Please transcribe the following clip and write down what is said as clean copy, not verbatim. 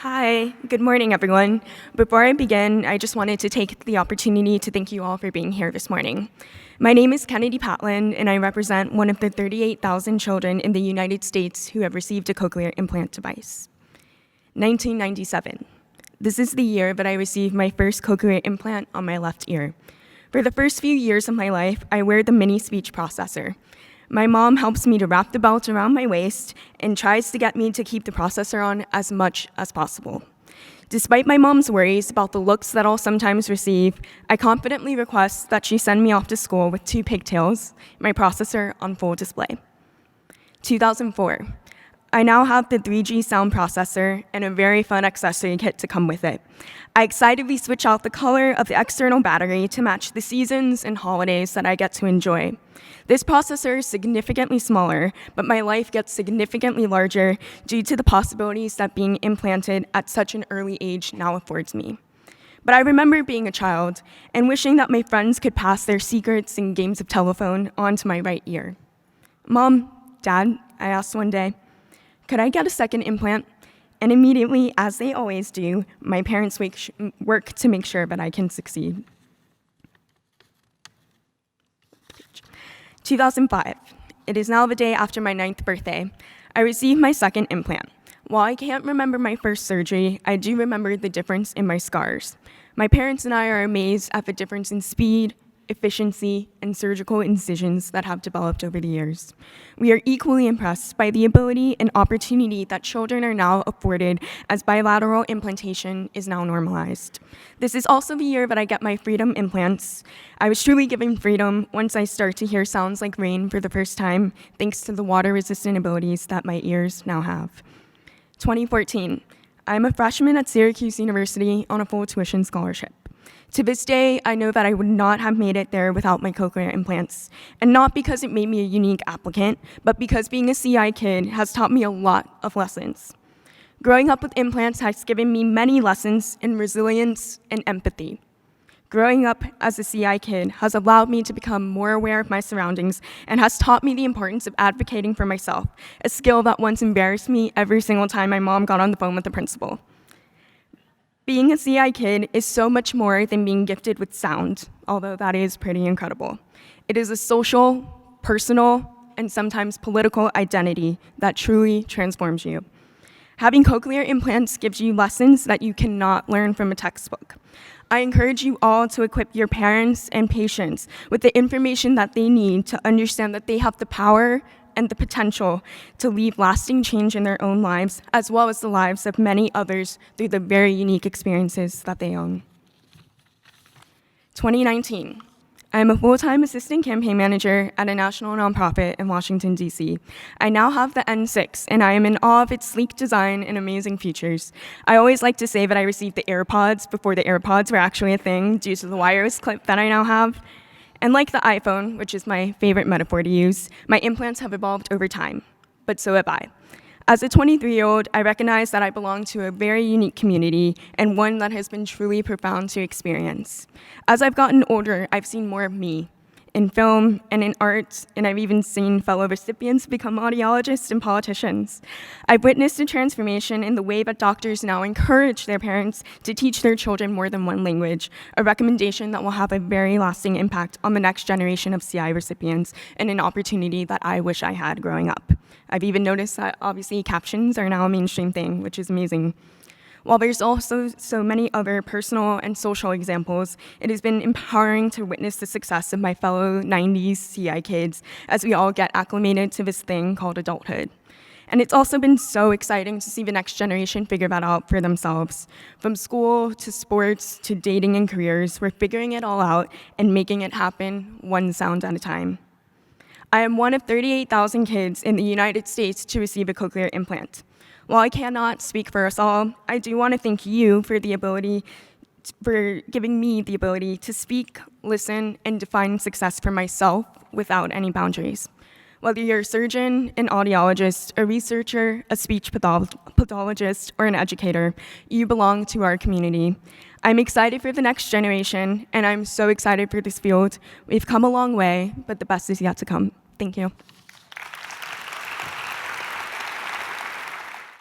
Hi, good morning, everyone. Before I begin, I just wanted to take the opportunity to thank you all for being here this morning. My name is Patlan, and I represent one of the 38,000 children in the United States who have received a cochlear implant device. 1997. This is the year that I received my first cochlear implant on my left ear. For the first few years of my life, I wear the mini speech processor. My mom helps me to wrap the belt around my waist and tries to get me to keep the processor on as much as possible. Despite my mom's worries about the looks that I'll sometimes receive, I confidently request that she send me off to school with 2 pigtails, my processor on full display. 2004. I now have the 3G sound processor and a very fun accessory kit to come with it. I excitedly switch out the color of the external battery to match the seasons and holidays that I get to enjoy. This processor is significantly smaller, but my life gets significantly larger due to the possibilities that being implanted at such an early age now affords me. But I remember being a child and wishing that my friends could pass their secrets and games of telephone onto my right ear. "Mom, Dad," I asked one day, "could I get a second implant?" And immediately, as they always do, my parents work to make sure that I can succeed. 2005. It is now the day after my 9th birthday. I received my second implant. While I can't remember my first surgery, I do remember the difference in my scars. My parents and I are amazed at the difference in speed, efficiency, and surgical incisions that have developed over the years. We are equally impressed by the ability and opportunity that children are now afforded as bilateral implantation is now normalized. This is also the year that I get my freedom implants. I was truly given freedom once I start to hear sounds like rain for the first time, thanks to the water-resistant abilities that my ears now have. 2014. I'm a freshman at Syracuse University on a full tuition scholarship. To this day, I know that I would not have made it there without my cochlear implants, and not because it made me a unique applicant, but because being a CI kid has taught me a lot of lessons. Growing up with implants has given me many lessons in resilience and empathy. Growing up as a CI kid has allowed me to become more aware of my surroundings and has taught me the importance of advocating for myself, a skill that once embarrassed me every single time my mom got on the phone with the principal. Being a CI kid is so much more than being gifted with sound, although that is pretty incredible. It is a social, personal, and sometimes political identity that truly transforms you. Having cochlear implants gives you lessons that you cannot learn from a textbook. I encourage you all to equip your parents and patients with the information that they need to understand that they have the power and the potential to leave lasting change in their own lives, as well as the lives of many others through the very unique experiences that they own. 2019. I am a full-time assistant campaign manager at a national nonprofit in Washington, D.C. I now have the N6, and I am in awe of its sleek design and amazing features. I always like to say that I received the AirPods before the AirPods were actually a thing due to the wireless clip that I now have. And like the iPhone, which is my favorite metaphor to use, my implants have evolved over time, but so have I. As a 23-year-old, I recognize that I belong to a very unique community and one that has been truly profound to experience. As I've gotten older, I've seen more of me in film and in art, and I've even seen fellow recipients become audiologists and politicians. I've witnessed a transformation in the way that doctors now encourage their parents to teach their children more than one language, a recommendation that will have a very lasting impact on the next generation of CI recipients and an opportunity that I wish I had growing up. I've even noticed that obviously captions are now a mainstream thing, which is amazing. While there's also so many other personal and social examples, it has been empowering to witness the success of my fellow 90s CI kids as we all get acclimated to this thing called adulthood. And it's also been so exciting to see the next generation figure that out for themselves. From school to sports to dating and careers, we're figuring it all out and making it happen one sound at a time. I am one of 38,000 kids in the United States to receive a cochlear implant. While I cannot speak for us all, I do want to thank you for giving me the ability to speak, listen, and define success for myself without any boundaries. Whether you're a surgeon, an audiologist, a researcher, a speech pathologist, or an educator, you belong to our community. I'm excited for the next generation, and I'm so excited for this field. We've come a long way, but the best is yet to come. Thank you.